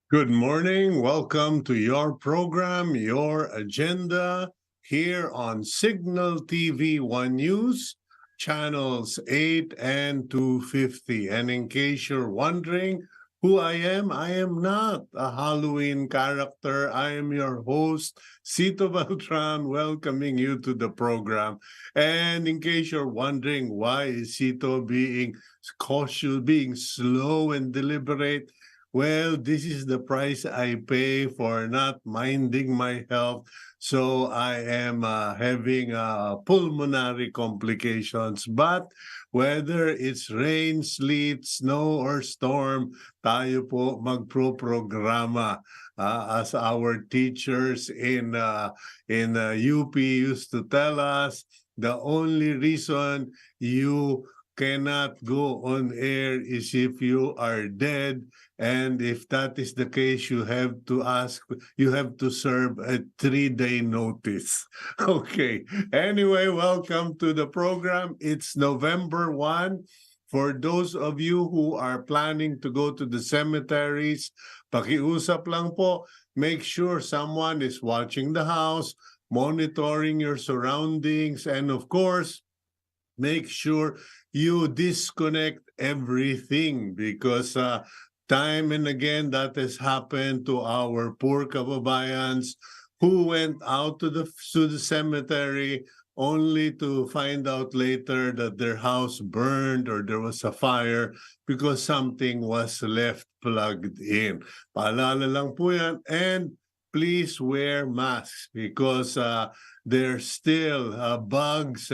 Good morning. Welcome to your program, Your Agenda, here on Cignal TV 1 News, channels 8 and 250. And in case you're wondering who I am not a Halloween character. I am your host, Cito Beltran, welcoming you to the program. And in case you're wondering why is Cito being cautious, being slow and deliberate, well, this is the price I pay for not minding my health. So I am having pulmonary complications. But whether it's rain, sleet, snow, or storm, tayo po magpro-programa. As our teachers in UP used to tell us, the only reason you cannot go on air is if you are dead. And if that is the case, you have to serve a 3-day notice. Okay. Anyway, welcome to the program. It's November 1. For those of you who are planning to go to the cemeteries, pakiusap lang po, make sure someone is watching the house, monitoring your surroundings, and of course, make sure you disconnect everything because time and again that has happened to our poor kababayans who went out to the cemetery only to find out later that their house burned or there was a fire because something was left plugged in. Paalala lang po yan. And please wear masks because there's still bugs,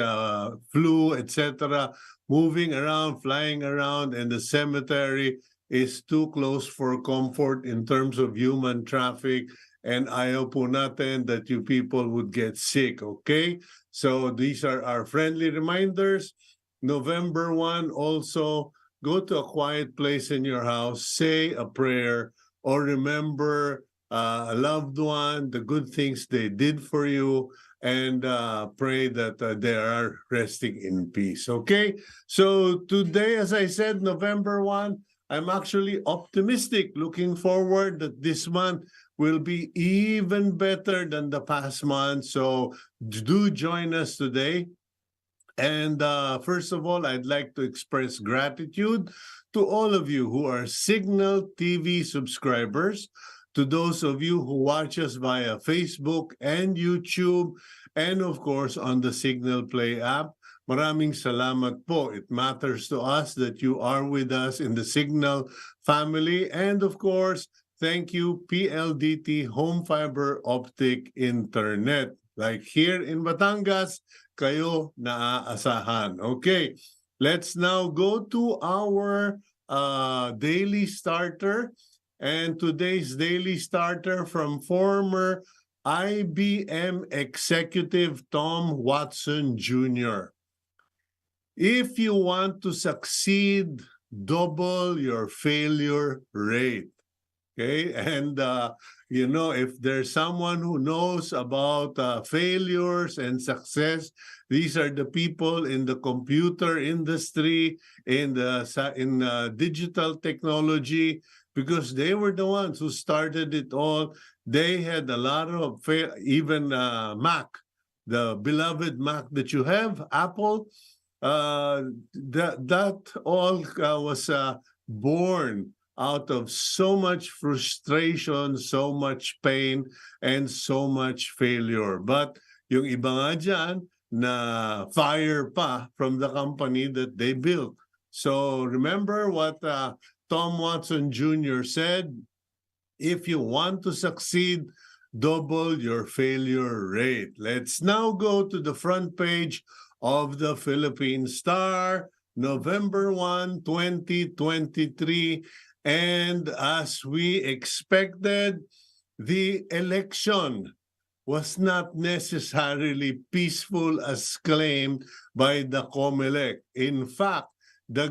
flu, etc., moving around, flying around, and the cemetery is too close for comfort in terms of human traffic. And ayaw po natin that you people would get sick, okay? So these are our friendly reminders. November 1, also, go to a quiet place in your house, say a prayer, or remember a loved one, the good things they did for you, and pray that they are resting in peace. Okay? So today, as I said, November 1, I'm actually optimistic, looking forward that this month will be even better than the past month. So do join us today. And first of all, I'd like to express gratitude to all of you who are Cignal TV subscribers, to those of you who watch us via Facebook and YouTube, and of course on the Cignal Play app. Maraming salamat po. It matters to us that you are with us in the Cignal family. And of course, thank you PLDT Home Fiber Optic Internet. Like here in Batangas, kayo naaasahan. Okay, let's now go to our daily starter. And today's daily starter from former IBM executive Tom Watson Jr. If you want to succeed, double your failure rate. Okay, and if there's someone who knows about failures and success, these are the people in the computer industry, in digital technology, because they were the ones who started it all. They had a lot of even Mac, the beloved Mac that you have, Apple. That all was born out of so much frustration, so much pain, and so much failure. But yung iba nga dyan na fire pa from the company that they built. So remember what Tom Watson Jr. said, if you want to succeed, double your failure rate. Let's now go to the front page of the Philippine Star, November 1, 2023. And as we expected, the election was not necessarily peaceful as claimed by the COMELEC. In fact, the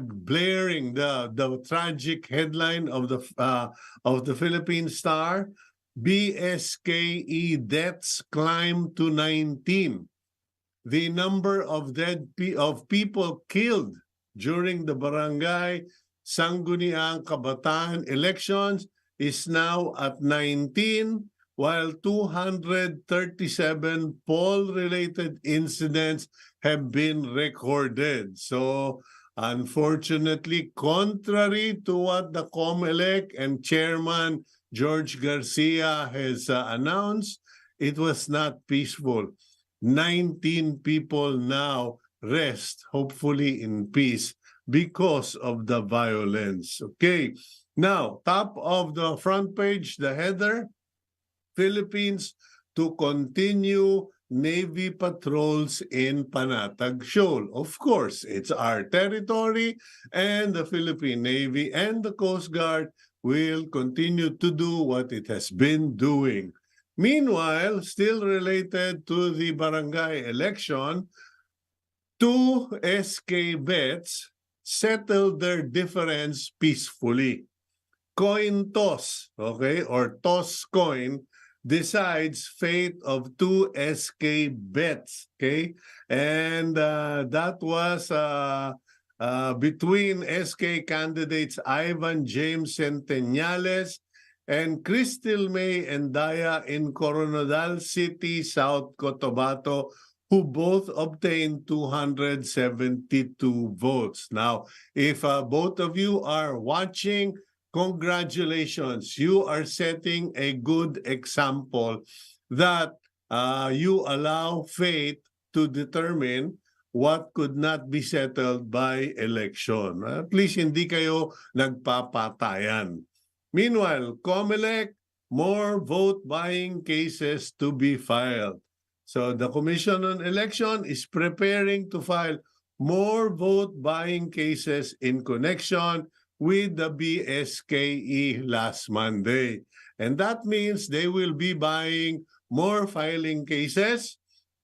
tragic headline of the Philippine Star, BSKE deaths climb to 19. The number of people killed during the barangay Sangguniang Kabataan elections is now at 19, while 237 poll-related incidents have been recorded. So, unfortunately, contrary to what the COMELEC and Chairman George Garcia has announced, it was not peaceful. 19 people now rest, hopefully in peace, because of the violence. Okay, now, top of the front page, the header, Philippines to continue Navy patrols in Panatag Shoal. Of course, it's our territory, and the Philippine Navy and the Coast Guard will continue to do what it has been doing. Meanwhile, still related to the barangay election, 2 SK vets settled their difference peacefully. Coin toss, okay, or toss coin, decides fate of 2 SK bets, okay? And that was between SK candidates Ivan James Centenniales and Crystal May Endaya in Coronadal City, South Cotabato, who both obtained 272 votes. Now, if both of you are watching, congratulations, you are setting a good example that you allow fate to determine what could not be settled by election. At least hindi kayo nagpapatayan. Meanwhile, COMELEC, more vote buying cases to be filed. So the Commission on Election is preparing to file more vote buying cases in connection with the BSKE last Monday. And that means they will be buying more filing cases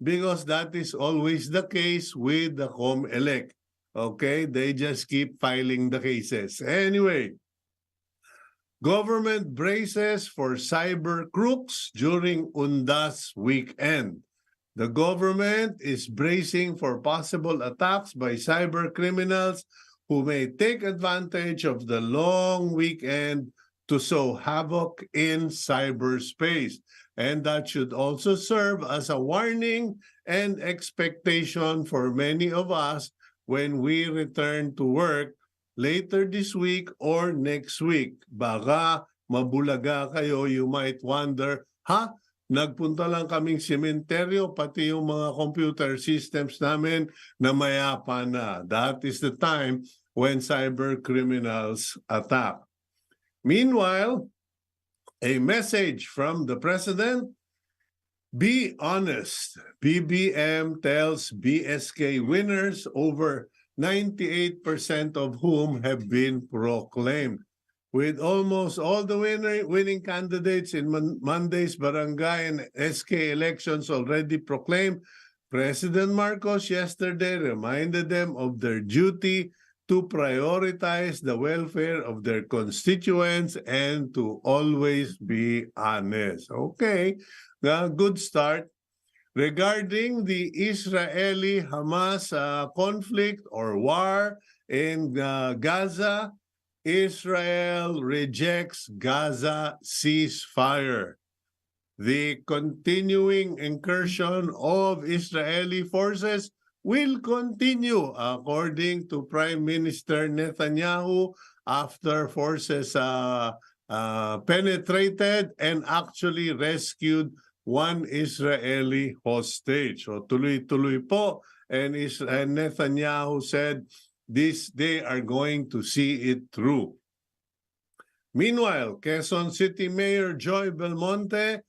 because that is always the case with the COMELEC. Okay, they just keep filing the cases. Anyway, government braces for cyber crooks during Undas weekend. The government is bracing for possible attacks by cyber criminals who may take advantage of the long weekend to sow havoc in cyberspace. And that should also serve as a warning and expectation for many of us when we return to work later this week or next week. Baka mabulaga kayo, you might wonder, nagpunta lang kaming sementeryo, pati yung mga computer systems namin na mayapa na. That is the time when cyber criminals attack. Meanwhile, a message from the President, be honest. BBM tells BSK winners over 98% of whom have been proclaimed. With almost all the winning candidates in Monday's barangay and SK elections already proclaimed, President Marcos yesterday reminded them of their duty to prioritize the welfare of their constituents and to always be honest. Okay, good start. Regarding the Israeli-Hamas conflict or war in Gaza, Israel rejects Gaza ceasefire. The continuing incursion of Israeli forces will continue, according to Prime Minister Netanyahu, after forces penetrated and actually rescued one Israeli hostage. So tuloy-tuloy po, and Netanyahu said, they are going to see it through. Meanwhile, Quezon City Mayor Joy Belmonte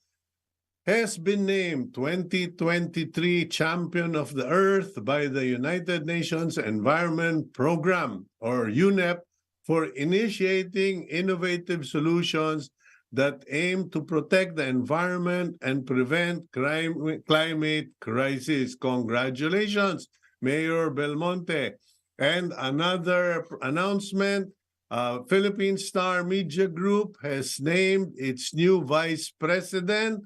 has been named 2023 Champion of the Earth by the United Nations Environment Program, or UNEP, for initiating innovative solutions that aim to protect the environment and prevent climate crisis. Congratulations, Mayor Belmonte. And another announcement, Philippine Star Media Group has named its new vice president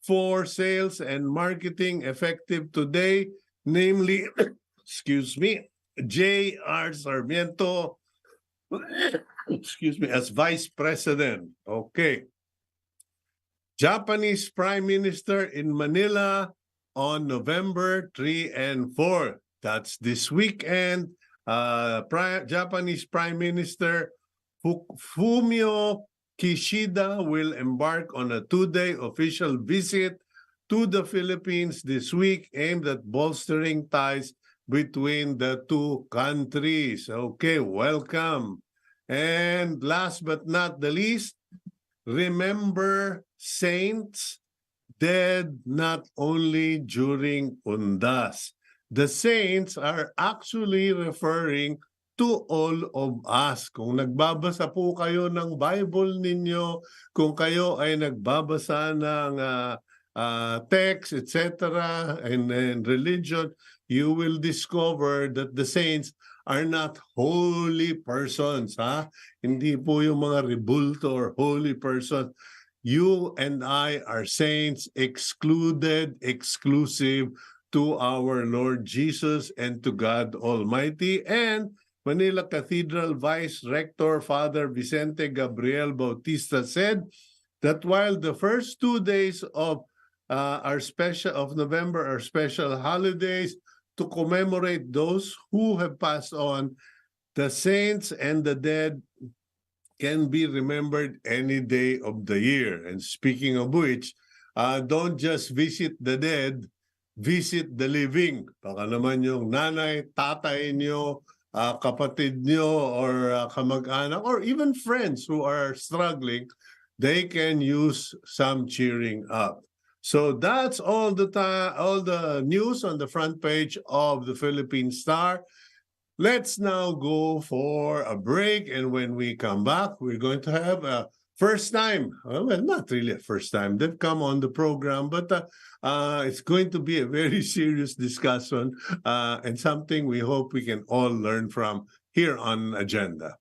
for sales and marketing effective today, namely, excuse me, J.R. Sarmiento excuse me, as Vice President. Okay. Japanese Prime Minister in Manila on November 3 and 4. That's this weekend. Japanese Prime Minister Fumio Kishida will embark on a 2-day official visit to the Philippines this week aimed at bolstering ties between the two countries. Okay, welcome. And last but not the least, remember saints dead not only during undas. The saints are actually referring to all of us. Kung nagbabasa po kayo ng Bible ninyo, kung kayo ay nagbabasa ng text, etc., and religion, you will discover that the saints are not holy persons. Hindi po yung mga rebulto or holy persons. You and I are saints, excluded, exclusive to our Lord Jesus and to God Almighty. And Manila Cathedral Vice Rector Father Vicente Gabriel Bautista said that while the first 2 days of November are special holidays to commemorate those who have passed on, the saints and the dead can be remembered any day of the year. And speaking of which, don't just visit the dead, visit the living. Baka naman yung nanay, tatay nyo, kapatid nyo, or kamag-anak, or even friends who are struggling, they can use some cheering up. So that's all the news on the front page of the Philippine Star. Let's now go for a break, and when we come back, we're going to have a first time. Well, not really a first time. They've come on the program, but it's going to be a very serious discussion and something we hope we can all learn from here on Agenda.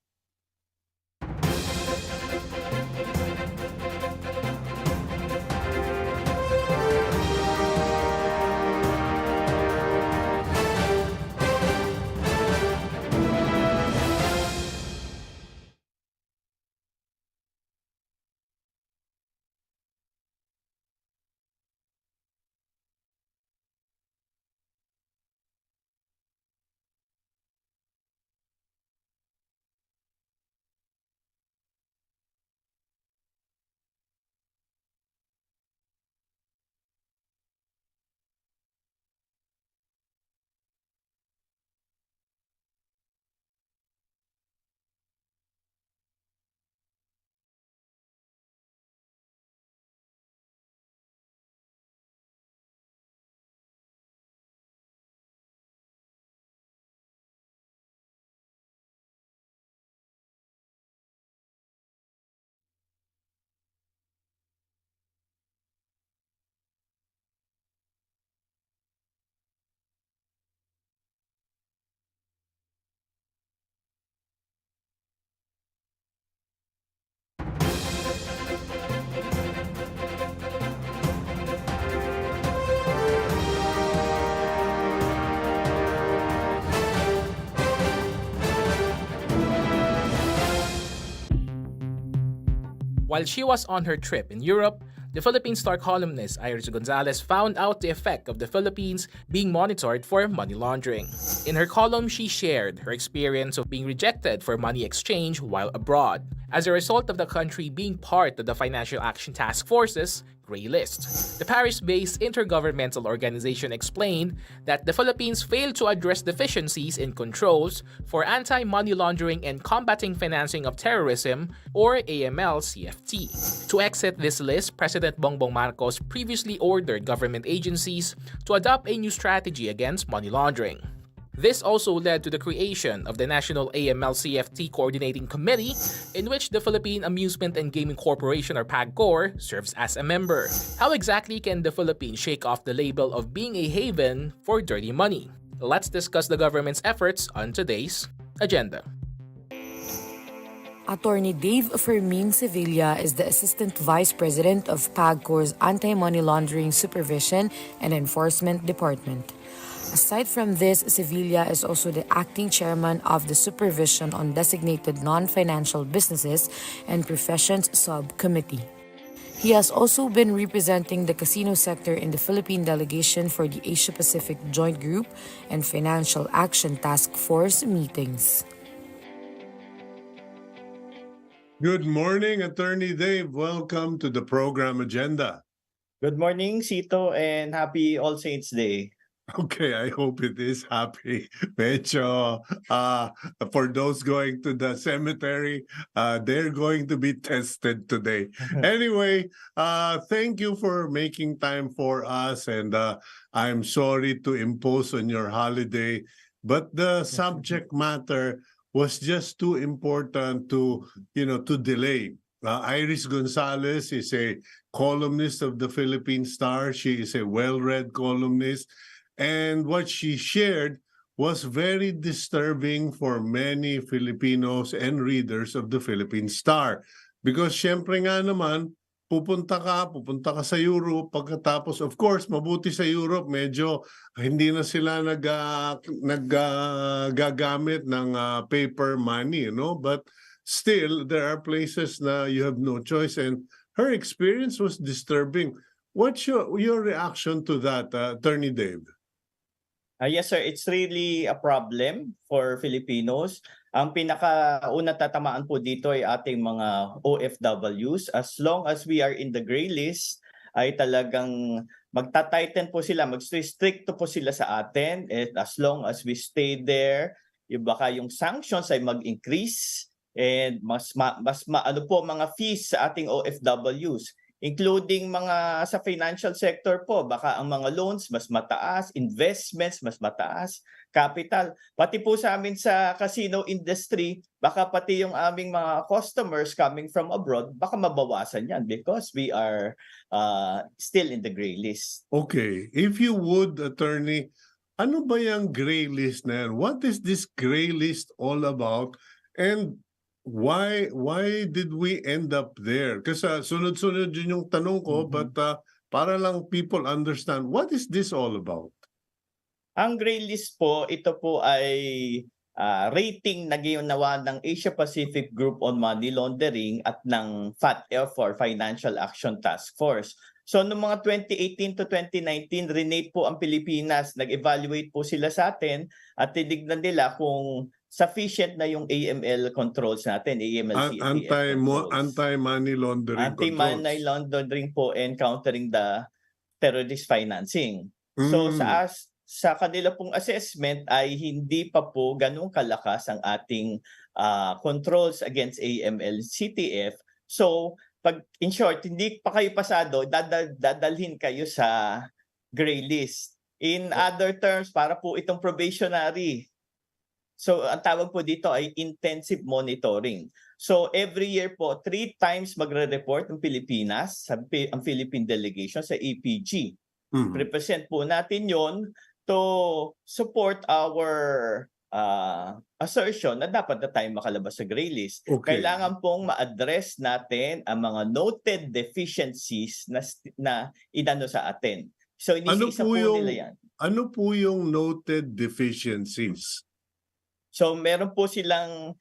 While she was on her trip in Europe, the Philippine Star columnist Iris Gonzalez found out the effect of the Philippines being monitored for money laundering. In her column, she shared her experience of being rejected for money exchange while abroad, as a result of the country being part of the Financial Action Task Force's Grey List. The Paris-based intergovernmental organization explained that the Philippines failed to address deficiencies in controls for anti-money laundering and combating financing of terrorism, or AML-CFT. To exit this list, President Bongbong Marcos previously ordered government agencies to adopt a new strategy against money laundering. This also led to the creation of the National AML-CFT Coordinating Committee, in which the Philippine Amusement and Gaming Corporation, or PAGCOR, serves as a member. How exactly can the Philippines shake off the label of being a haven for dirty money? Let's discuss the government's efforts on today's agenda. Attorney Dave Fermin Sevilla is the Assistant Vice President of PAGCOR's Anti-Money Laundering Supervision and Enforcement Department. Aside from this, Sevilla is also the acting chairman of the Supervision on Designated Non-Financial Businesses and Professions Subcommittee. He has also been representing the casino sector in the Philippine delegation for the Asia-Pacific Joint Group and Financial Action Task Force meetings. Good morning, Attorney Dave. Welcome to the program agenda. Good morning, Cito, and happy All Saints Day. Okay, I hope it is happy. Medyo, for those going to the cemetery, they're going to be tested today. Anyway, thank you for making time for us, and I'm sorry to impose on your holiday, but the subject matter was just too important to delay. Iris Gonzalez is a columnist of the Philippine Star. She is a well-read columnist. And what she shared was very disturbing for many Filipinos and readers of the Philippine Star. Because syempre nga naman, pupunta ka sa Europe, pagkatapos, of course, mabuti sa Europe, medyo hindi na sila naggagamit ng paper money, But still, there are places na you have no choice, and her experience was disturbing. What's your reaction to that, Attorney Dave? Yes, sir. It's really a problem for Filipinos. Ang pinakauna tatamaan po dito ay ating mga OFWs. As long as we are in the gray list, ay talagang magta-tighten po sila, mag-stricto po sila sa atin. And as long as we stay there, baka yung sanctions ay mag-increase and mas ano po mga fees sa ating OFWs. Including mga sa financial sector po, baka ang mga loans mas mataas, investments mas mataas, capital. Pati po sa amin sa casino industry, baka pati yung aming mga customers coming from abroad, baka mabawasan yan because we are still in the gray list. Okay. If you would, Attorney, ano ba yung gray list na yan? What is this gray list all about? And why did we end up there? Kasi sunod-sunod yun yung tanong ko, but para lang people understand, what is this all about? Ang gray list po, ito po ay rating na ginawa ng Asia Pacific Group on Money Laundering at ng FATF or Financial Action Task Force. So noong mga 2018 to 2019, renate po ang Pilipinas. Nag-evaluate po sila sa atin at tinignan nila kung sufficient na yung AML controls natin, AML Anti-money laundering controls. Anti-money laundering po and countering the terrorist financing. So sa kanila pong assessment ay hindi pa po ganun kalakas ang ating controls against AML CTF. So pag in short, hindi pa kayo pasado, dadalhin kayo sa gray list. In other terms, para po itong probationary. So ang tawag po dito ay intensive monitoring. So every year po, 3 times magre-report ang Pilipinas, ang Philippine delegation sa APG. Represent po natin yon to support our assertion na dapat na tayo makalabas sa gray list. Okay. Kailangan pong ma-address natin ang mga noted deficiencies na inano sa atin. So iniisa po nila yan. Ano po yung noted deficiencies? So meron po silang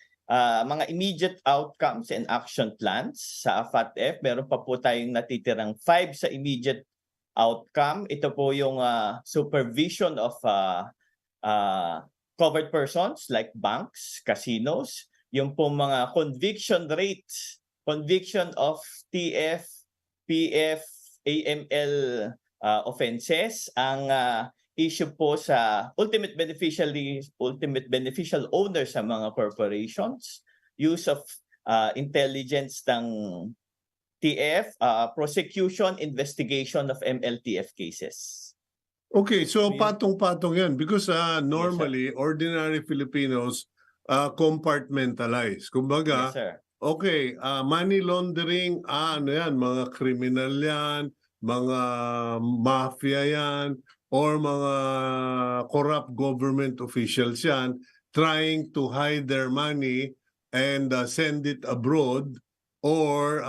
mga immediate outcomes and action plans sa FATF. Meron pa po tayong natitirang 5 sa immediate outcome. Ito po yung supervision of covered persons like banks, casinos. Yung po mga conviction rates, conviction of TF, PF, AML offenses. Ang issue po sa ultimate beneficial owners sa mga corporations, use of intelligence ng TF, prosecution, investigation of MLTF cases. Okay, so patong-patong yan because normally, ordinary Filipinos compartmentalize. Kumbaga, Yes, sir. okay, money laundering, ano yan, mga kriminal yan, mga mafia yan, or mga corrupt government officials yan trying to hide their money and send it abroad, or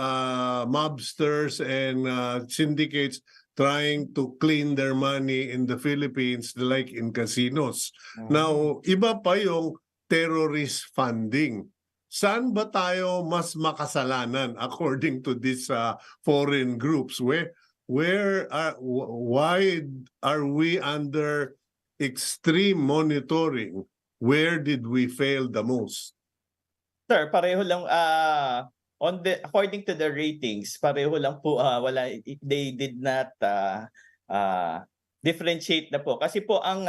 mobsters and syndicates trying to clean their money in the Philippines like in casinos. Now, iba pa yung terrorist funding. Saan ba tayo mas makasalanan according to these foreign groups? Why are we under extreme monitoring? Where did we fail the most? Sir, pareho lang according to the ratings, pareho lang po they did not differentiate na po kasi po ang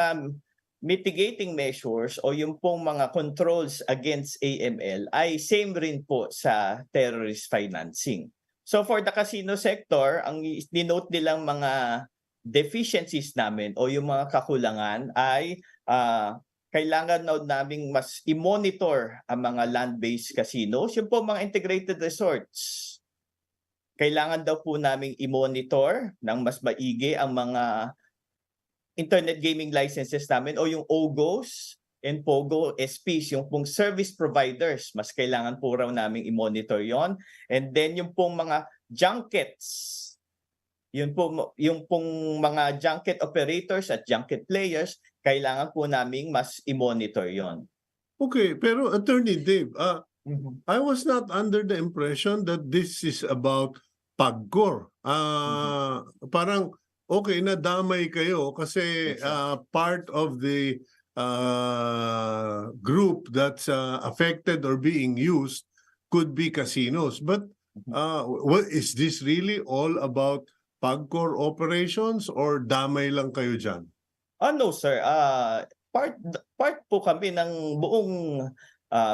mitigating measures o yung pong mga controls against AML ay same rin po sa terrorist financing. So for the casino sector, ang dinote nilang mga deficiencies namin o yung mga kakulangan ay kailangan daw naming mas i-monitor ang mga land-based casinos, yung po mga integrated resorts. Kailangan daw po naming i-monitor ng mas maigi ang mga internet gaming licenses namin o yung OGOs and POGO SPs, yung pong service providers. Mas kailangan po raw naming i-monitor yon. And then yung pong mga junkets, yung pong mga junket operators at junket players, kailangan po naming mas i-monitor yon. Okay, pero Attorney Dave, I was not under the impression that this is about PAGCOR. Parang okay na damay kayo kasi part of the group that's affected or being used could be casinos. But is this really all about PAGCOR operations or damay lang kayo dyan? No sir, part po kami ng buong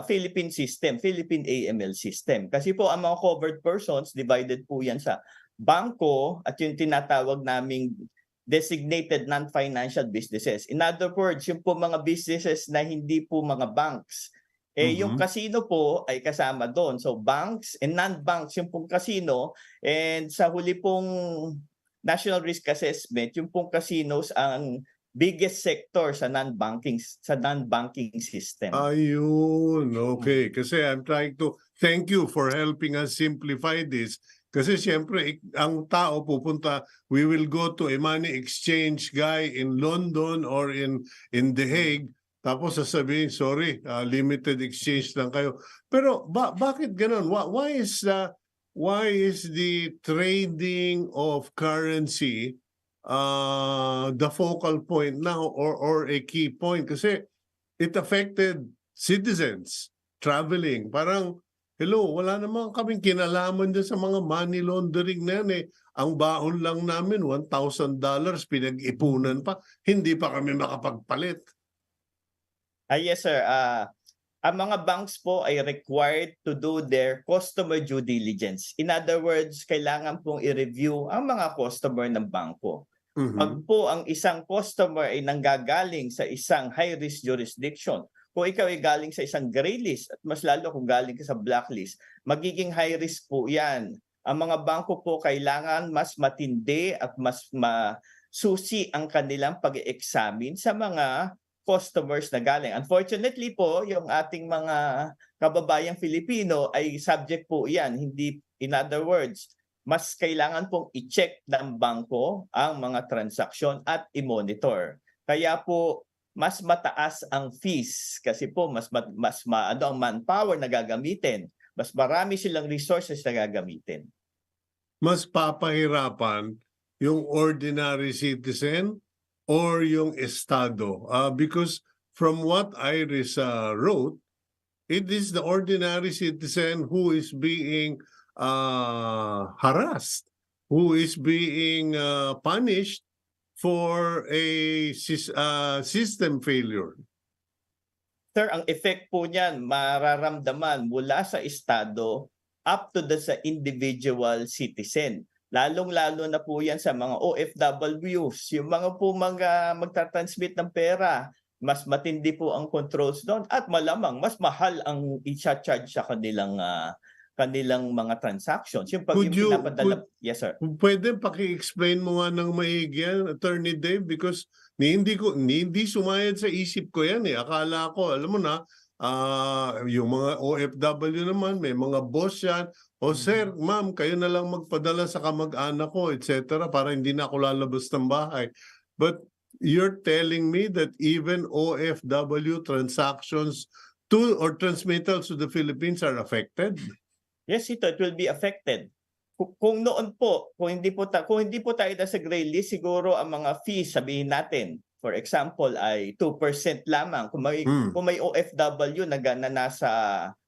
Philippine system, Philippine AML system. Kasi po ang mga covered persons, divided po yan sa bangko at yung tinatawag naming designated non-financial businesses. In other words, yung po mga businesses na hindi po mga banks. Yung casino po ay kasama doon. So banks and non-banks yung pong casino, and sa huli pong National Risk Assessment, yung pong casinos ang biggest sector sa non-banking system. Ayun, okay. Kasi I'm trying to thank you for helping us simplify this. Kasi siyempre, ang tao pupunta, we will go to a money exchange guy in London or in The Hague, tapos sasabihin, sorry, limited exchange lang kayo. Pero bakit ganun? Why is the trading of currency the focal point now or a key point? Kasi it affected citizens traveling. Parang, hello, wala naman kaming kinalaman dyan sa mga money laundering na yan eh. Ang baon lang namin, $1,000, pinag-ipunan pa. Hindi pa kami makapagpalit. Yes sir, ang mga banks po ay required to do their customer due diligence. In other words, kailangan pong i-review ang mga customer ng bangko. Pag po ang isang customer ay nanggagaling sa isang high-risk jurisdiction, kung ikaw ay galing sa isang gray list at mas lalo kung galing ka sa blacklist, magiging high-risk po yan. Ang mga bangko po kailangan mas matindi at mas masusi ang kanilang pag-examine sa mga customers na galing. Unfortunately po, yung ating mga kababayang Filipino ay subject po yan. Hindi, in other words, mas kailangan pong i-check ng bangko ang mga transaksyon at i-monitor. Kaya po, mas mataas ang fees kasi po mas ang manpower na gagamitin. Mas marami silang resources na gagamitin. Mas papahirapan yung ordinary citizen or yung estado? Because from what Iris wrote, it is the ordinary citizen who is being harassed, who is being punished for a system failure. Sir, ang effect po niyan mararamdaman mula sa estado up to sa individual citizen. Lalong-lalo na po yan sa mga OFWs, yung mga po magtatransmit ng pera, mas matindi po ang controls doon at malamang mas mahal ang i-charge sa kanilang mga transactions. Yung pinapadala. Yes, sir. Pwede paki-explain mo nga ng maigi yan, Attorney Dave, because hindi sumayad sa isip ko yan eh. Akala ko, alam mo na, Yung mga OFW naman, may mga boss yan. O sir, ma'am, kayo na lang magpadala sa kamag-anak ko, etc. para hindi na ako lalabas ng bahay. But you're telling me that even OFW transactions to or transmittals to the Philippines are affected? Yes, it will be affected. Kung noon po, kung hindi po tayo sa gray list, siguro ang mga fees, sabihin natin, for example, ay 2% lamang. Kung may OFW na nasa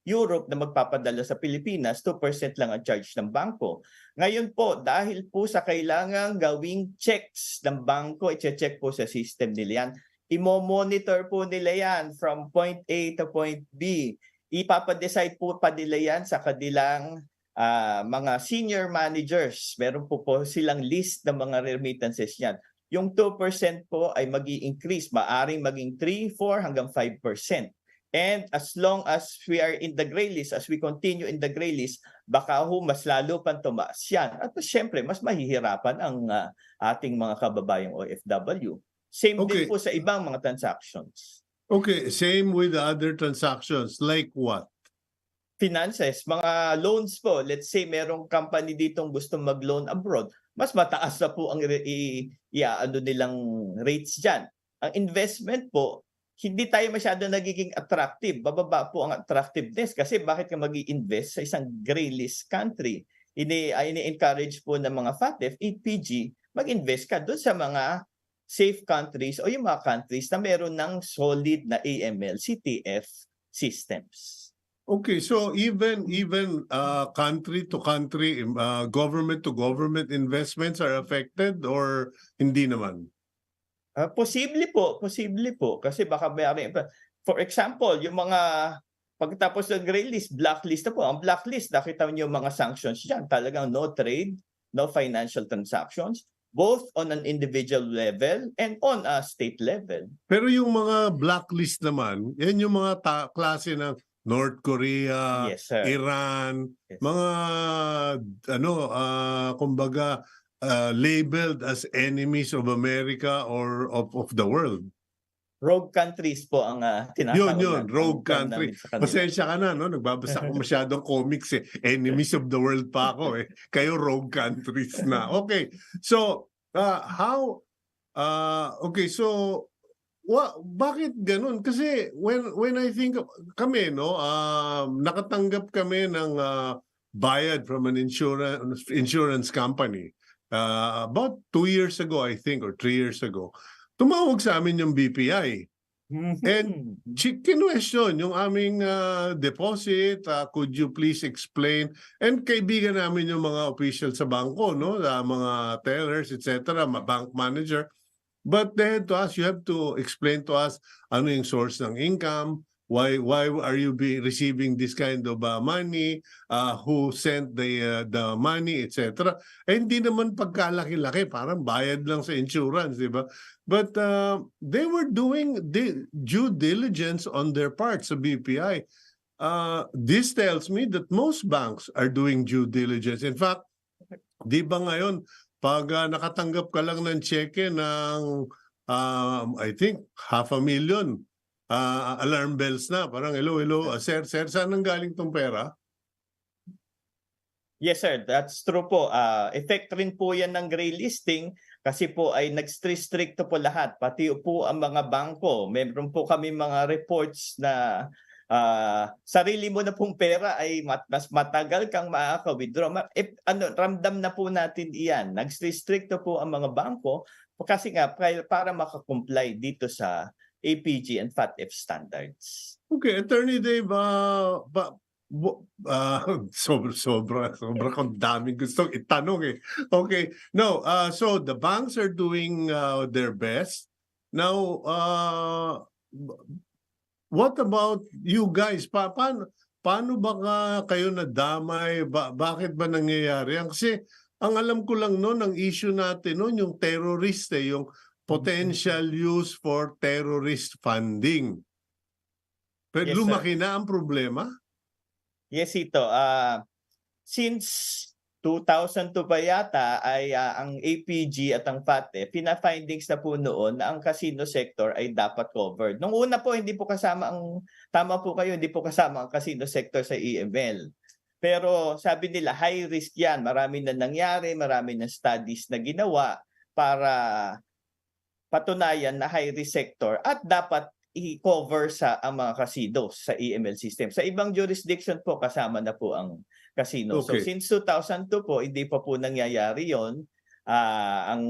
Europe na magpapadala sa Pilipinas, 2% lang ang charge ng bangko. Ngayon po, dahil po sa kailangang gawing checks ng bangko, i-check po sa system nila yan. Imo-monitor po nila yan from point A to point B. Ipapadecide po pa nila yan sa kanilang mga senior managers. Meron po silang list ng mga remittances yan. Yung 2% po ay magi-increase, maaring maging 3, 4 hanggang 5%. And as long as we are in the gray list, as we continue in the gray list, baka mas lalo pang tumaas yan. At syempre, mas mahihirapan ang ating mga kababayang OFW. Same din po sa ibang mga transactions. Okay, same with the other transactions. Like what? Finances, mga loans po. Let's say merong company ditong gusto mag-loan abroad, mas mataas na po ang nilang rates dyan. Ang investment po, hindi tayo masyado nagiging attractive. Bababa po ang attractiveness kasi bakit ka mag-i-invest sa isang gray list country? Ini-encourage po ng mga FATF, EPG, mag-invest ka doon sa mga safe countries o yung mga countries na meron ng solid na AML, CTF systems. Okay, so even country to country, government to government investments are affected or hindi naman? Posible po kasi baka for example, yung mga pagkatapos ng gray list, blacklist na po. Ang blacklist, nakita niyo yung mga sanctions diyan, talagang no trade, no financial transactions, both on an individual level and on a state level. Pero yung mga blacklist naman, yan yung mga klase ng North Korea, yes, sir. Iran, mga kumbaga labeled as enemies of America or of the world. Rogue countries po ang tinatawag. Yun, rogue country. Pasensya ka na, no? Nagbabasa ko masyadong comics eh. Enemies of the world pa ako eh. Kayo rogue countries na. Okay, so bakit ganun? Kasi when I think kami, no, nakatanggap kami ng bayad from an insurance company about 2 years ago, I think, or 3 years ago. Tumawag sa amin yung BPI. And kinwestiyon yung aming deposit, could you please explain? And kaibigan namin yung mga officials sa bangko, no, mga tellers, etc., bank manager. But they had to ask, you have to explain to us ano yung source ng income, why are you receiving this kind of money, who sent the money, etc. Eh, hindi naman pagkalaki-laki, parang bayad lang sa insurance, di ba? But they were doing due diligence on their part sa BPI. This tells me that most banks are doing due diligence. In fact, di ba ngayon, pag nakatanggap ka lang ng cheque ng, I think, 500,000, alarm bells na. Parang, hello, sir, saan nang galing tong pera? Yes, sir. That's true po. Effect rin po yan ng gray listing kasi po ay nag-restricto po lahat. Pati po ang mga bangko. Meron po kami mga reports na sarili mo na pong pera ay mas matagal kang makaka-withdraw. Ramdam na po natin iyan. Nag-restricto po ang mga bangko kasi nga para makakomply dito sa APG and FATF standards. Okay, Attorney Dave, sobra kong daming gustong itanong eh. Okay, no, so the banks are doing their best. Now, what about you guys? Paano ba kayo nadamay? Bakit ba nangyayari? Kasi ang alam ko lang noon, ang issue natin noon, yung terrorist yung potential use for terrorist funding. Pero Yes, lumaki na ang problema? Yes, Cito. Since 2002 pa yata ay ang APG at ang FATF, pina-findings na po noon na ang casino sector ay dapat covered. Nung una po, hindi po kasama tama po kayo, hindi po kasama ang casino sector sa EML. Pero sabi nila, high risk yan. Marami na nangyari, marami na studies na ginawa para patunayan na high risk sector at dapat i-cover sa ang mga casinos sa EML system. Sa ibang jurisdiction po, kasama na po ang casino. So Okay. since 2002 po, hindi pa po nangyayari yon. Ang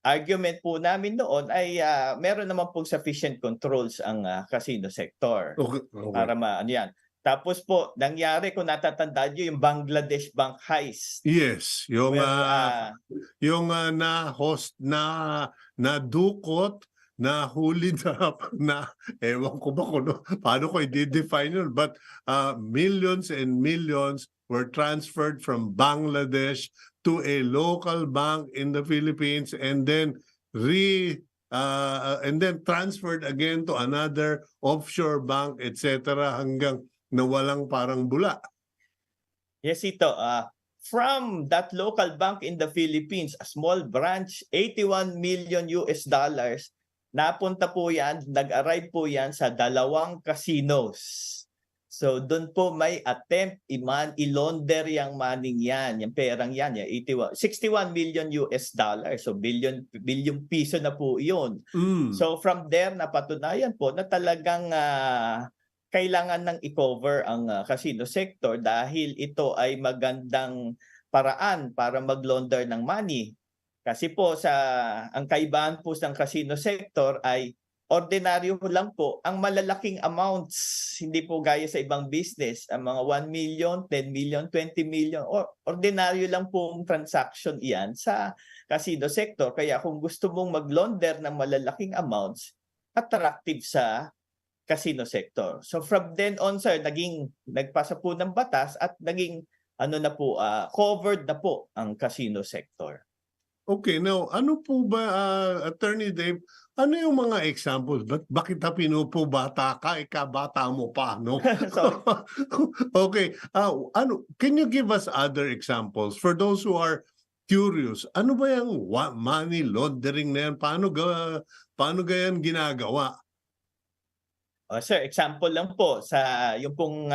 argument po namin noon ay meron naman pong sufficient controls ang casino sector Okay. Okay. para ano yan. Tapos po, nangyari, kung natatandaan nyo, yung Bangladesh Bank heist. Yes, yung Where, na-host na dukot na huli na ewan ko ba kung paano ko i-define yun, but millions and millions were transferred from Bangladesh to a local bank in the Philippines and then transferred again to another offshore bank, etc. hanggang nawalang parang bula. yes, Cito. From that local bank in the Philippines, a small branch, 81 million US dollars, napunta po yan, nag-arrive po yan sa 2 casinos. So doon po may attempt i-launder yung money yan, yung perang yan, yung 61 million US dollars. So billion piso na po yun. So from there, napatunayan po na talagang kailangan ng i-cover ang casino sector dahil ito ay magandang paraan para mag-launder ng money. Kasi po ang kaibahan po ng casino sector ay ordinaryo lang po ang malalaking amounts, hindi po gaya sa ibang business, ang mga 1 million, 10 million, 20 million, ordinaryo lang po ang transaction iyan sa casino sector. Kaya kung gusto mong mag-launder ng malalaking amounts, attractive sa casino sector. So from then on, sir, nagpasa po ng batas at naging covered na po ang casino sector. Okay, now ano po ba, Attorney Dave, ano yung mga examples? Bakit na pinupubata ka? Bata mo pa, no? Okay, can you give us other examples for those who are curious? Ano ba yung money laundering na yan? Paano gayan ginagawa? Sir, example lang po sa yung pong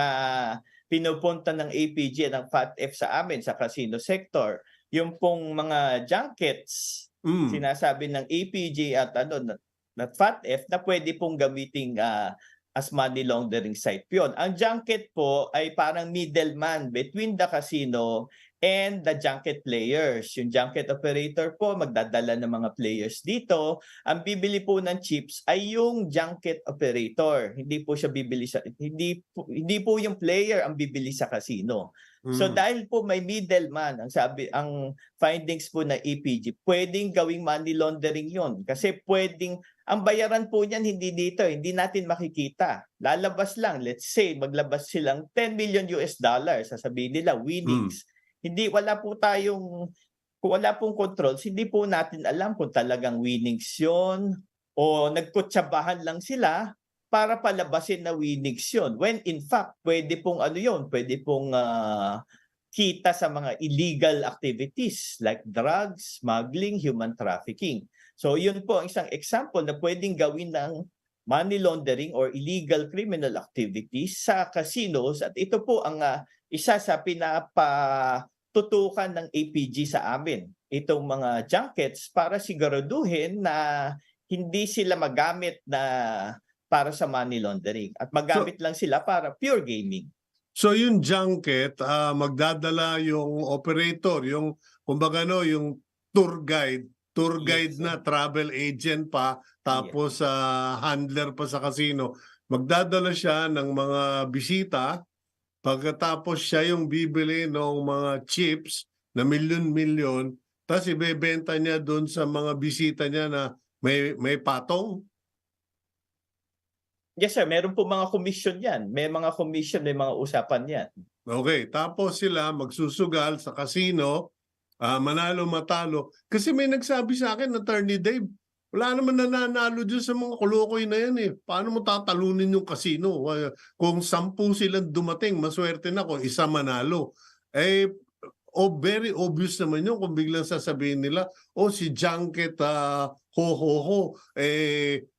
pinupunta ng APG at ng FATF sa amin sa casino sector. Yung pong mga junkets, sinasabi ng APG at FATF na pwede pong gamiting as money laundering site yun. Ang junket po ay parang middleman between the casino and the junket players. Yung junket operator po magdadala ng mga players dito. Ang bibili po ng chips ay yung junket operator. Hindi po siya bibili hindi po yung player ang bibili sa casino. So dahil po may middleman, ang findings po na EPG, pwedeng gawing money laundering 'yon kasi ang bayaran po niyan hindi dito, hindi natin makikita. Lalabas lang, let's say maglabas silang 10 million US dollars, sasabihin nila winnings. Wala pong controls, hindi po natin alam kung talagang winnings 'yon o nagkutsabahan lang sila para palabasin na winnings yun. When in fact, pwede pong kita sa mga illegal activities like drugs, smuggling, human trafficking. So yun po ang isang example na pwedeng gawin ng money laundering or illegal criminal activities sa casinos at ito po ang isa sa pinapatutukan ng APG sa amin. Itong mga junkets para siguraduhin na hindi sila magamit na para sa money laundering at magamit lang sila para pure gaming. So yung junket, magdadala yung operator, yung kumbaga yung tour guide yes, na travel agent pa, tapos handler pa sa casino. Magdadala siya ng mga bisita, pagkatapos siya yung bibili ng mga chips na milyon-milyon, tapos ibebenta niya doon sa mga bisita niya na may patong. Yes sir, meron po mga commission yan. May mga commission, may mga usapan yan. Okay, tapos sila magsusugal sa casino, manalo matalo. Kasi may nagsabi sa akin, Attorney Dave, wala naman nananalo dyan sa mga kulukoy na yan eh. Paano mo tatalunin yung casino? Kung 10 silang dumating, maswerte na kung isa manalo. very obvious naman yun kung biglang sasabihin nila, si Junket,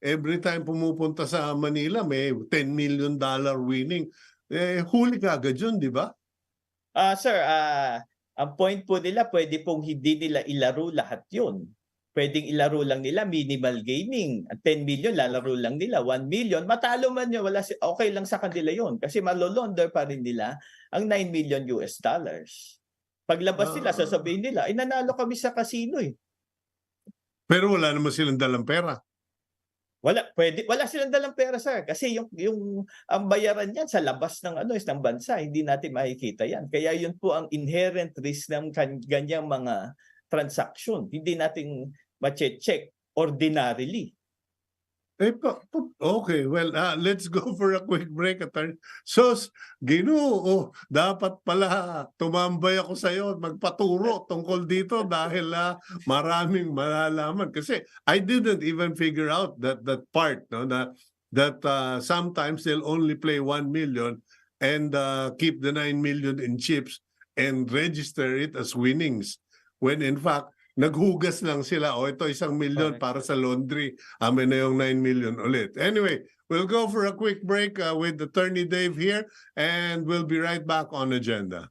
every time pumupunta sa Manila, may $10 million winning. Huli ka agad yun, di ba? Sir, ang point po nila, pwede pong hindi nila ilaro lahat yun. Pwedeng ilaro lang nila minimal gaming. 10 million, lalaro lang nila. 1 million, matalo man yun, okay lang sa kanila yun. Kasi malolonder pa rin nila ang 9 million US dollars. Paglabas nila, sasabihin nila, nanalo kami sa casino eh. Pero wala naman silang dalang pera. Wala silang dalang pera, sir, kasi yung ang bayaran niyan sa labas ng ng bansa, hindi natin makikita yan. Kaya yun po ang inherent risk ng ganyang mga transaction. Hindi natin ma-check ordinarily. Okay, well, let's go for a quick break, Atty. So, Ginoo, dapat pala tumambay ako sa iyo at magpaturo tungkol dito dahil maraming malalaman. Kasi I didn't even figure out that part, no, that sometimes they'll only play 1 million and keep the 9 million in chips and register it as winnings. When in fact, naghugas lang sila. Ito 1 million para sa laundry. Amin na yung 9 million ulit. Anyway, we'll go for a quick break with Attorney Dave here and we'll be right back on agenda.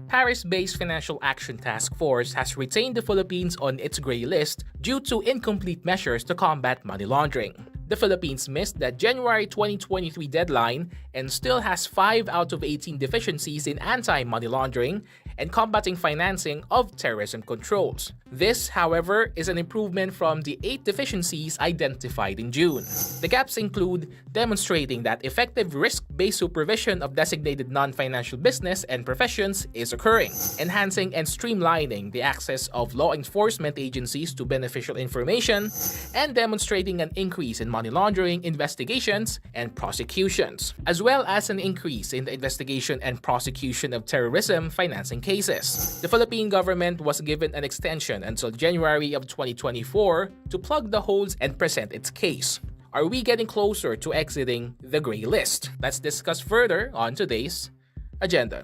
Paris-based Financial Action Task Force has retained the Philippines on its gray list due to incomplete measures to combat money laundering. The Philippines missed that January 2023 deadline and still has 5 out of 18 deficiencies in anti-money laundering and combating financing of terrorism controls. This, however, is an improvement from the 8 deficiencies identified in June. The gaps include demonstrating that effective risk-based supervision of designated non-financial business and professions is occurring, enhancing and streamlining the access of law enforcement agencies to beneficial information, and demonstrating an increase in money laundering investigations and prosecutions, as well as an increase in the investigation and prosecution of terrorism financing cases. The Philippine government was given an extension until January of 2024 to plug the holes and present its case. Are we getting closer to exiting the gray list? Let's discuss further on today's agenda.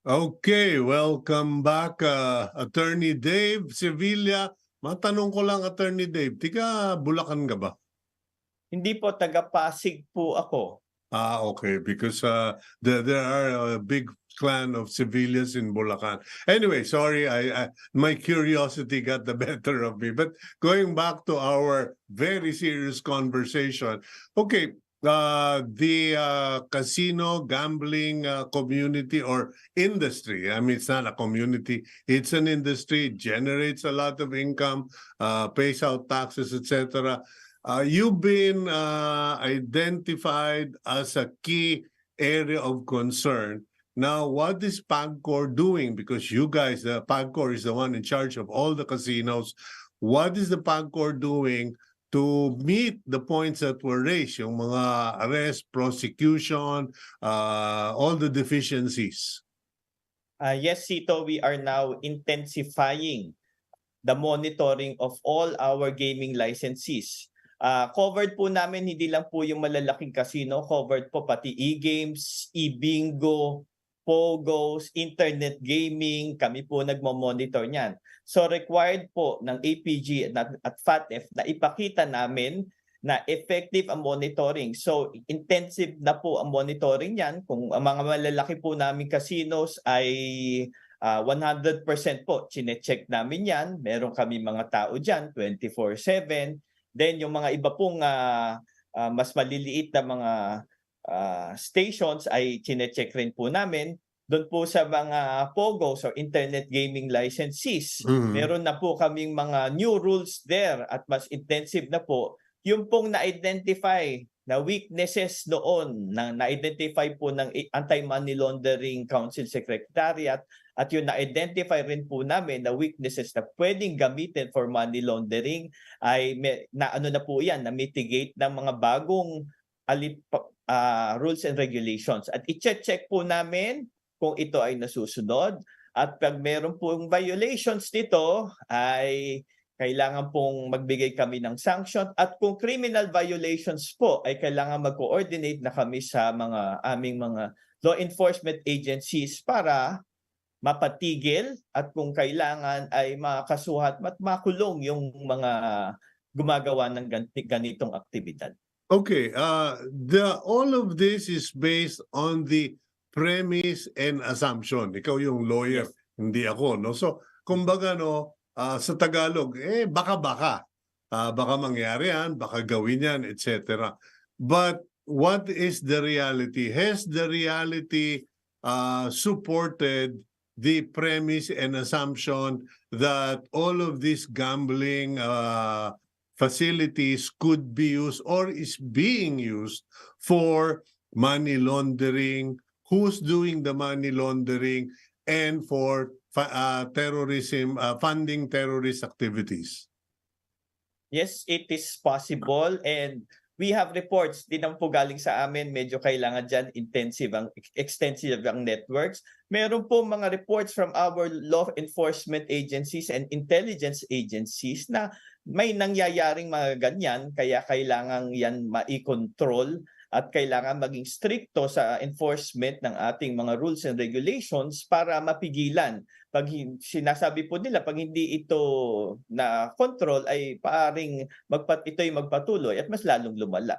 Okay, welcome back, Attorney Dave Sevilla. Matanong ko lang, Attorney Dave, tiga Bulacan ka ba? Hindi po, taga-Pasig po ako. Okay, because there are a big clan of civilians in Bulacan. Anyway, sorry, my curiosity got the better of me. But going back to our very serious conversation, okay, the casino gambling community or industry, I mean, it's not a community, it's an industry, generates a lot of income, pays out taxes, etc. You've been identified as a key area of concern. Now, what is PAGCOR doing? Because you guys, the PAGCOR is the one in charge of all the casinos. What is the PAGCOR doing to meet the points that were raised, yung mga arrest, prosecution, all the deficiencies? Yes, Cito, we are now intensifying the monitoring of all our gaming licensees. Covered po namin hindi lang po yung malalaking casino, covered po pati e-games, e-bingo, pogos, internet gaming, kami po nagmo-monitor niyan. So required po ng APG at FATF na ipakita namin na effective ang monitoring. So intensive na po ang monitoring niyan. Kung ang mga malalaki po namin casinos ay 100% po, chinecheck namin yan. Meron kami mga tao dyan, 24/7. Then yung mga iba pong mas maliliit na mga stations ay chinecheck rin po namin. Doon po sa mga POGOs or internet gaming licensees, meron na po kaming mga new rules there at mas intensive na po. Yung pong na-identify na weaknesses noon, na-identify po ng Anti-Money Laundering Council Secretariat at yung na-identify rin po namin na weaknesses na pwedeng gamitin for money laundering ay na po yan, na-mitigate ng mga bagong rules and regulations. At i-check po namin kung ito ay nasusunod. At pag meron pong violations nito, ay kailangan pong magbigay kami ng sanction. At kung criminal violations po, ay kailangan mag-coordinate na kami sa aming mga law enforcement agencies para mapatigil at kung kailangan ay makasuhat at makulong yung mga gumagawa ng ganitong aktibidad. Okay, all of this is based on the premise and assumption. Ikaw yung lawyer, Yes. hindi ako, no? So, kumbaga, no, sa Tagalog, baka-baka. Baka mangyari yan, baka gawin yan, etc. But what is the reality? Has the reality supported the premise and assumption that all of these gambling facilities could be used or is being used for money laundering? Who's doing the money laundering and for terrorism, funding terrorist activities? Yes, it is possible and we have reports din ang po galing sa amin, medyo kailangan dyan extensive ang networks. Meron po mga reports from our law enforcement agencies and intelligence agencies na may nangyayaring mga ganyan, kaya kailangan yan mai-control at kailangan maging stricto sa enforcement ng ating mga rules and regulations para mapigilan. Pag sinasabi po nila, pag hindi ito na control ay paaring ito'y magpatuloy at mas lalong lumala.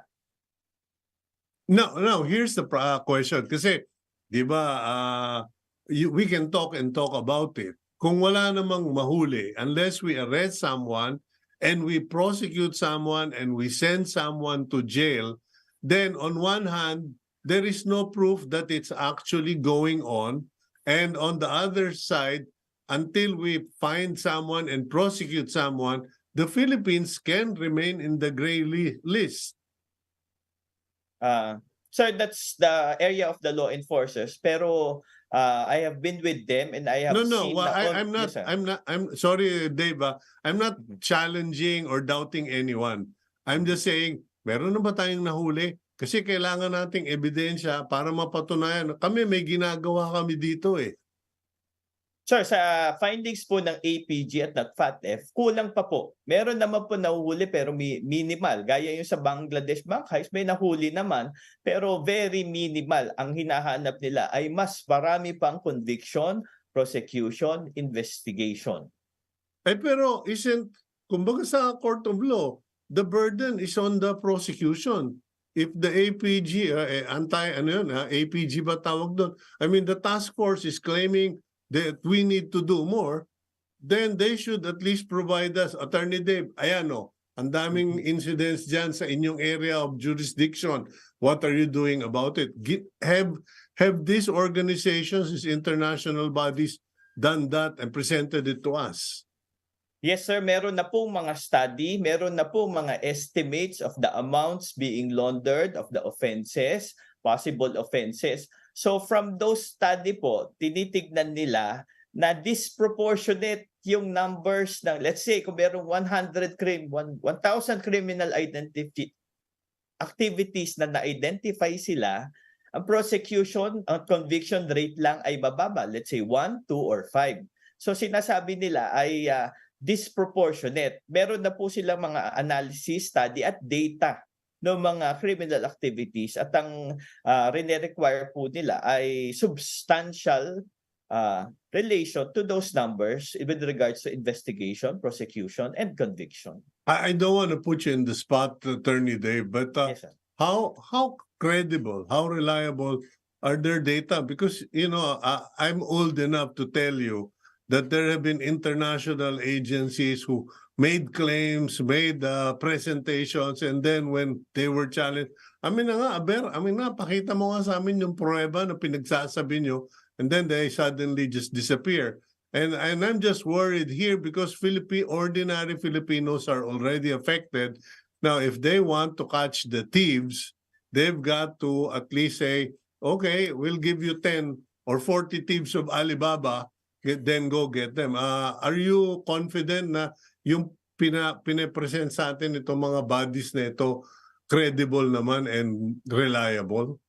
No, here's the question. Kasi, di ba, we can talk and talk about it. Kung wala namang mahuli, unless we arrest someone and we prosecute someone and we send someone to jail, then on one hand, there is no proof that it's actually going on. And on the other side, until we find someone and prosecute someone, the Philippines can remain in the gray list. So that's the area of the law enforcers. Pero I have been with them and I have seen. Well, I'm sorry, Dave. I'm not challenging or doubting anyone. I'm just saying, meron na ba tayong nahuli? Kasi kailangan nating ebidensya para mapatunayan. Kami may ginagawa kami dito eh. Sir, sa findings po ng APG at ng FATF, kulang pa po. Meron naman po nahuhuli pero minimal. Gaya yung sa Bangladesh bank heist, may nahuli naman pero very minimal. Ang hinahanap nila ay mas marami pang conviction, prosecution, investigation. Pero kumbaga sa court of law, the burden is on the prosecution. If the APG, APG ba tawag doon? I mean, the task force is claiming that we need to do more, then they should at least provide us, Attorney Dave, ayan o, ang daming incidents dyan sa inyong area of jurisdiction. What are you doing about it? Have these organizations, these international bodies, done that and presented it to us? Yes sir, meron na pong mga study, meron na pong mga estimates of the amounts being laundered, of the offenses, possible offenses. So from those study po, tinitignan nila na disproportionate yung numbers ng, let's say, kung merong 1,000 criminal activities na na-identify sila, ang prosecution, ang conviction rate lang ay bababa. Let's say 1, 2, or 5. So sinasabi nila ay disproportionate. Meron na po silang mga analysis, study at data ng mga criminal activities at ang rene-require po nila ay substantial relation to those numbers with regards to investigation, prosecution, and conviction. I don't want to put you in the spot, Attorney Dave, but Yes, sir. how credible, how reliable are their data? Because, I'm old enough to tell you that there have been international agencies who made claims, made presentations, and then when they were challenged, pakita mo nga sa amin yung prueba na pinagsasabi nyo, and then they suddenly just disappear. And I'm just worried here because ordinary Filipinos are already affected. Now, if they want to catch the thieves, they've got to at least say, okay, we'll give you 10 or 40 thieves of Alibaba, then go get them. Are you confident na yung pinapresent sa atin itong mga bodies na ito credible naman and reliable?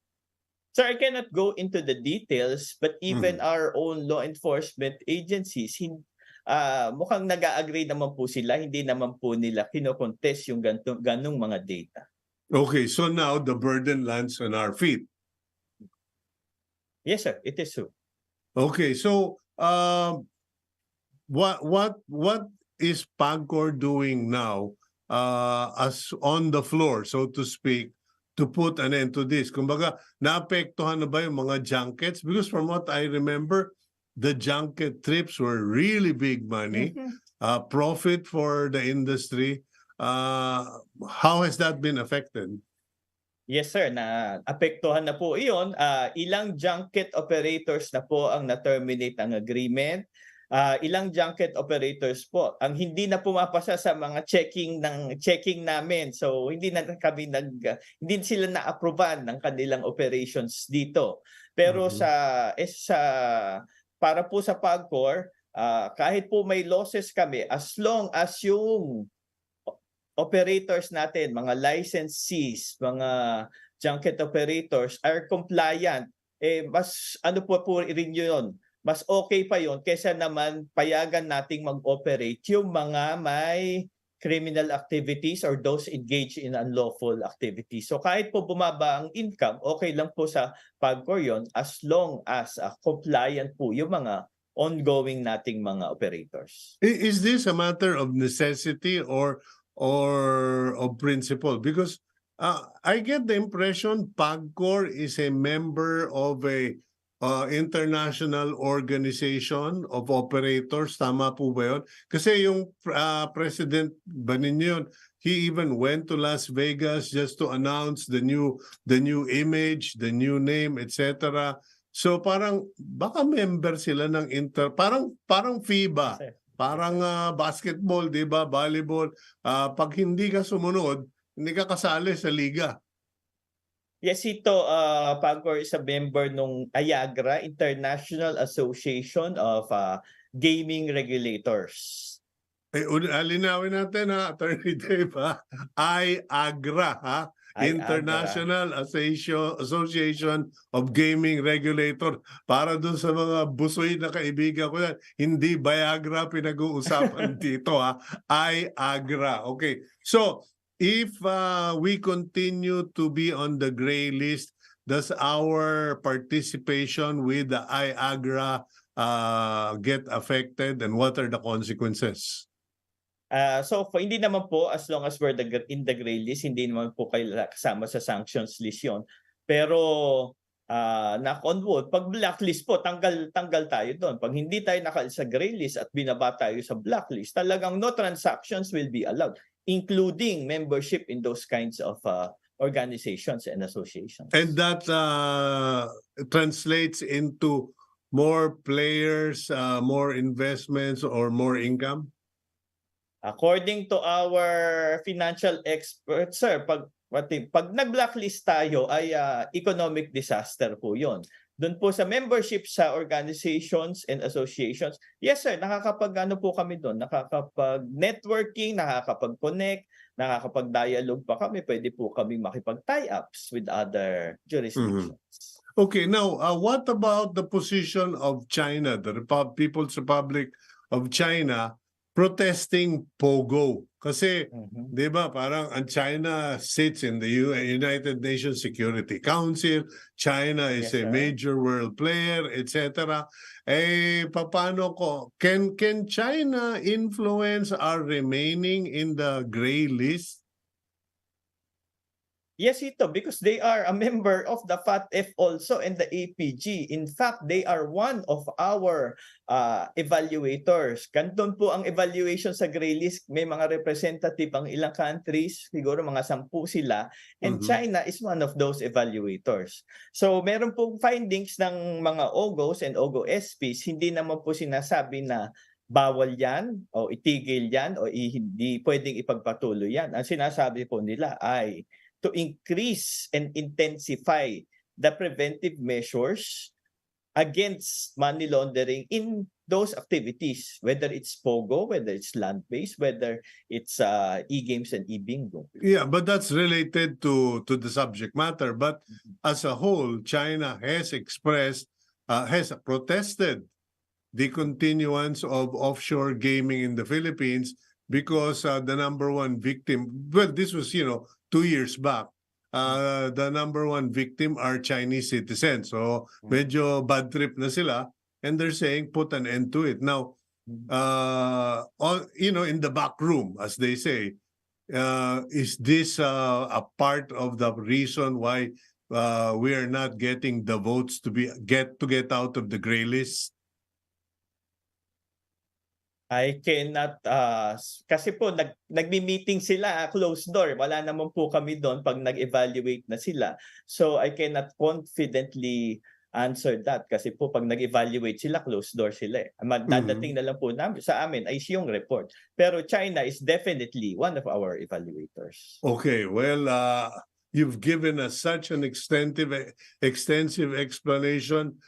Sir, I cannot go into the details, but even our own law enforcement agencies, mukhang nag-a-agree naman po sila, hindi naman po nila kinokontest yung ganong mga data. Okay, so now the burden lands on our feet. Yes, sir, it is so. Okay, so what is PAGCOR doing now as on the floor, so to speak, to put an end to this? Kumbaga, naapektuhan na ba yung mga junkets? Because from what I remember, the junket trips were really big money, profit for the industry. How has that been affected? Yes sir, na-apektuhan na po iyon. Ilang junket operators na po ang na-terminate ang agreement. Ilang junket operators po ang hindi na pumapasa sa mga checking namin. So hindi sila na-approvean ng kanilang operations dito. Pero para po sa PAGCOR, kahit po may losses kami, as long as yung operators natin, mga licensees, mga junket operators are compliant, mas po rin yun. Mas okay pa yon kaysa naman payagan nating mag-operate yung mga may criminal activities or those engaged in unlawful activities. So kahit po bumaba ang income, okay lang po sa PAGCOR yon as long as compliant po yung mga ongoing nating mga operators. Is this a matter of necessity or of principle? Because I get the impression PAGCOR is a member of a international organization of operators. Tama po ba yun? Kasi yung president ba ninyo yun, he even went to Las Vegas just to announce the new image, the new name, etc. So parang baka member sila ng parang FIBA. Parang basketball, di ba? Volleyball. Pag hindi ka sumunod, hindi ka kasali sa liga. Yes, Cito, PAGCOR is a member ng IAGRA, International Association of Gaming Regulators. Linawin natin Attorney Dave, IAGRA, Ay-agra. International Association of Gaming Regulator. Para dun sa mga busoy na kaibigan ko yan, hindi Viagra pinag-uusapan dito ha. Ay-agra. Okay. So, if we continue to be on the gray list, does our participation with the I-agra get affected, and what are the consequences? Hindi naman po, as long as we're in the gray list, hindi naman po kayo kasama sa sanctions list yun. Pero knock on wood, pag blacklist po, tanggal tayo doon. Pag hindi tayo sa gray list at binaba tayo sa blacklist, talagang no transactions will be allowed, including membership in those kinds of organizations and associations. And that translates into more players, more investments, or more income? According to our financial experts, sir, pag nag-blacklist tayo ay economic disaster po yon. Doon po sa membership sa organizations and associations, yes sir, nakakapag-ano po kami doon, nakakapag-networking, nakakapag-connect, nakakapag-dialogue pa kami, pwede po kami makipag-tie-ups with other jurisdictions. Okay, now what about the position of China, the People's Republic of China, protesting POGO? Kasi, di ba, parang ang China sits in the United Nations Security Council, China is a major world player, etc. Paano can China influence our remaining in the gray list? Yes, Cito, because they are a member of the FATF also and the APG. In fact, they are one of our evaluators. Kanton po ang evaluation sa gray list. May mga representative ang ilang countries, siguro mga 10 sila. And China is one of those evaluators. So meron po findings ng mga OGOs and OGO SPs. Hindi naman po sinasabi na bawal yan o itigil yan o hindi pwedeng ipagpatuloy yan. Ang sinasabi po nila ay to increase and intensify the preventive measures against money laundering in those activities, whether it's POGO, whether it's land-based, whether it's e-games and e-bingo. Yeah, but that's related to the subject matter. But as a whole, China has protested the continuance of offshore gaming in the Philippines because the number one victim, well, this was, 2 years back, the number one victim are Chinese citizens. So medyo bad trip na sila, and they're saying put an end to it. Now, in the back room, as they say, is this a part of the reason why we are not getting the votes to get out of the gray list? I cannot, kasi po nagmi-meeting sila, closed door. Wala naman po kami doon pag nag-evaluate na sila. So I cannot confidently answer that kasi po pag nag-evaluate sila, closed door sila. Dadating na lang po namin sa amin ay yung report. Pero China is definitely one of our evaluators. Okay, well, you've given us such an extensive explanation,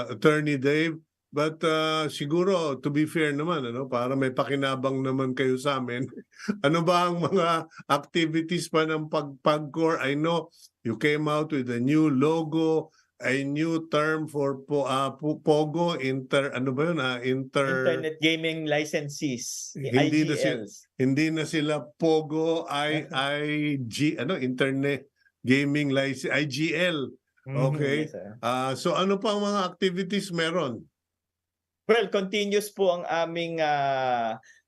Attorney Dave. But siguro, to be fair naman, para may pakinabang naman kayo sa amin, ano ba ang mga activities pa ng PAGCOR? I know you came out with a new logo, a new term for POGO, Internet Gaming Licensees, hindi na sila POGO, Internet Gaming License, IGL. Okay. Yes, so ano pa ang mga activities meron? Well, continuous po ang aming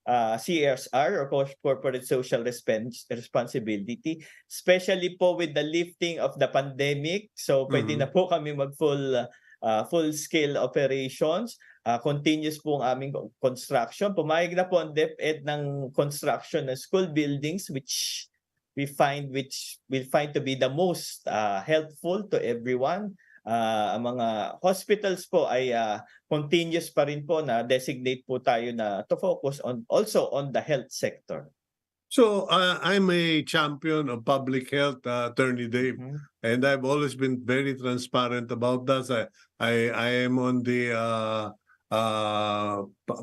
CSR or Corporate Social Responsibility, especially po with the lifting of the pandemic. So pwede na po kami full-scale operations. Continuous po ang aming construction. Pumayag na po ang DepEd ng construction ng school buildings which we'll find to be the most helpful to everyone. Ang mga hospitals po ay continuous pa rin po na designate po tayo na to focus also on the health sector. So I'm a champion of public health, Attorney Dave, and I've always been very transparent about that. I am on the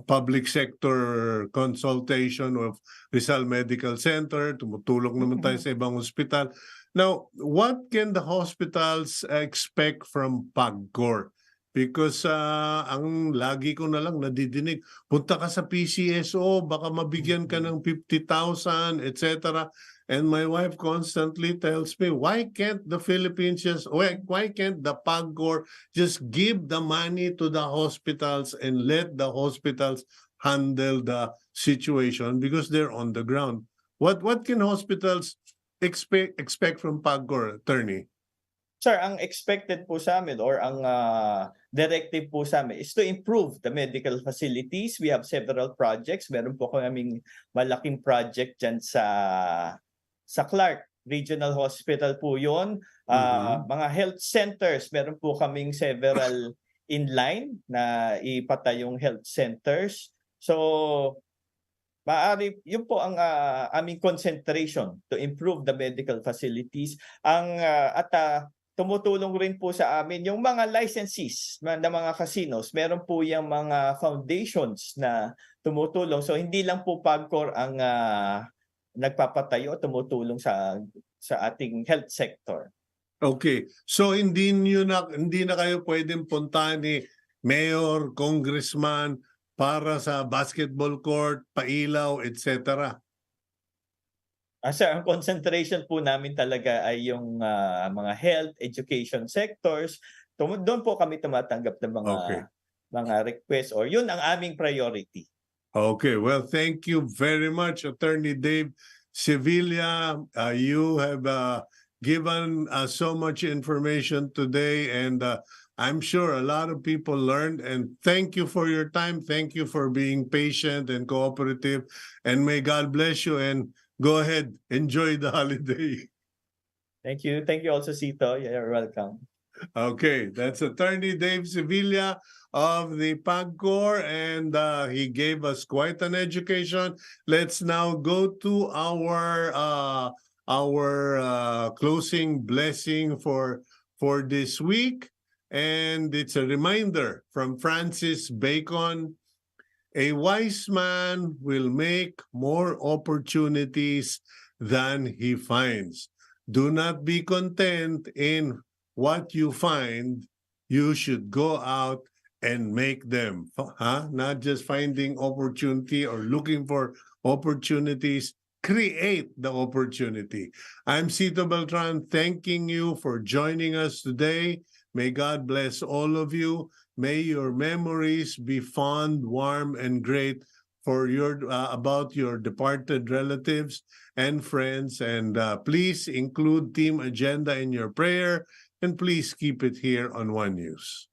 public sector consultation of Rizal Medical Center. Tumutulong naman tayo sa ibang ospital. Now, what can the hospitals expect from PAGCOR? Because ang lagi ko na lang nadidinig, punta ka sa PCSO, baka mabigyan ka ng 50,000, etc. And my wife constantly tells me, why can't the Philippines just, why can't the PAGCOR just give the money to the hospitals and let the hospitals handle the situation because they're on the ground? What can hospitals expect from PAGCOR, attorney? Sir, ang expected po sa amin or ang directive po sa amin is to improve the medical facilities. We have several projects. Meron po kaming malaking project dyan sa Clark Regional Hospital po yun. Mga health centers, meron po kaming several in-line na ipatayong health centers. So, maaari, yun po ang aming concentration to improve the medical facilities. Tumutulong rin po sa amin yung mga licensees ng mga casinos. Meron po yung mga foundations na tumutulong. So hindi lang po PAGCOR ang nagpapatayo, tumutulong sa ating health sector. Okay. So hindi na kayo pwedeng puntahan ni mayor, congressman para sa basketball court, pailaw, etc. Sir, ang concentration po namin talaga ay yung mga health, education sectors. Doon po kami tumatanggap ng mga requests or yun ang aming priority. Okay, well, thank you very much, Attorney Dave Sevilla. You have given so much information today, and I'm sure a lot of people learned. And thank you for your time. Thank you for being patient and cooperative. And may God bless you. And go ahead, enjoy the holiday. Thank you. Thank you also, Cito. You're welcome. Okay, that's Attorney Dave Sevilla of the PAGCOR, and he gave us quite an education. Let's now go to our closing blessing for this week, and it's a reminder from Francis Bacon. A wise man will make more opportunities than he finds. Do not be content in what you find. You should go out and make them. Not just finding opportunity or looking for opportunities. Create the opportunity. I'm Cito Beltran, thanking you for joining us today. May God bless all of you. May your memories be fond, warm, and great for about your departed relatives and friends. And please include Team Agenda in your prayer, and please keep it here on One News.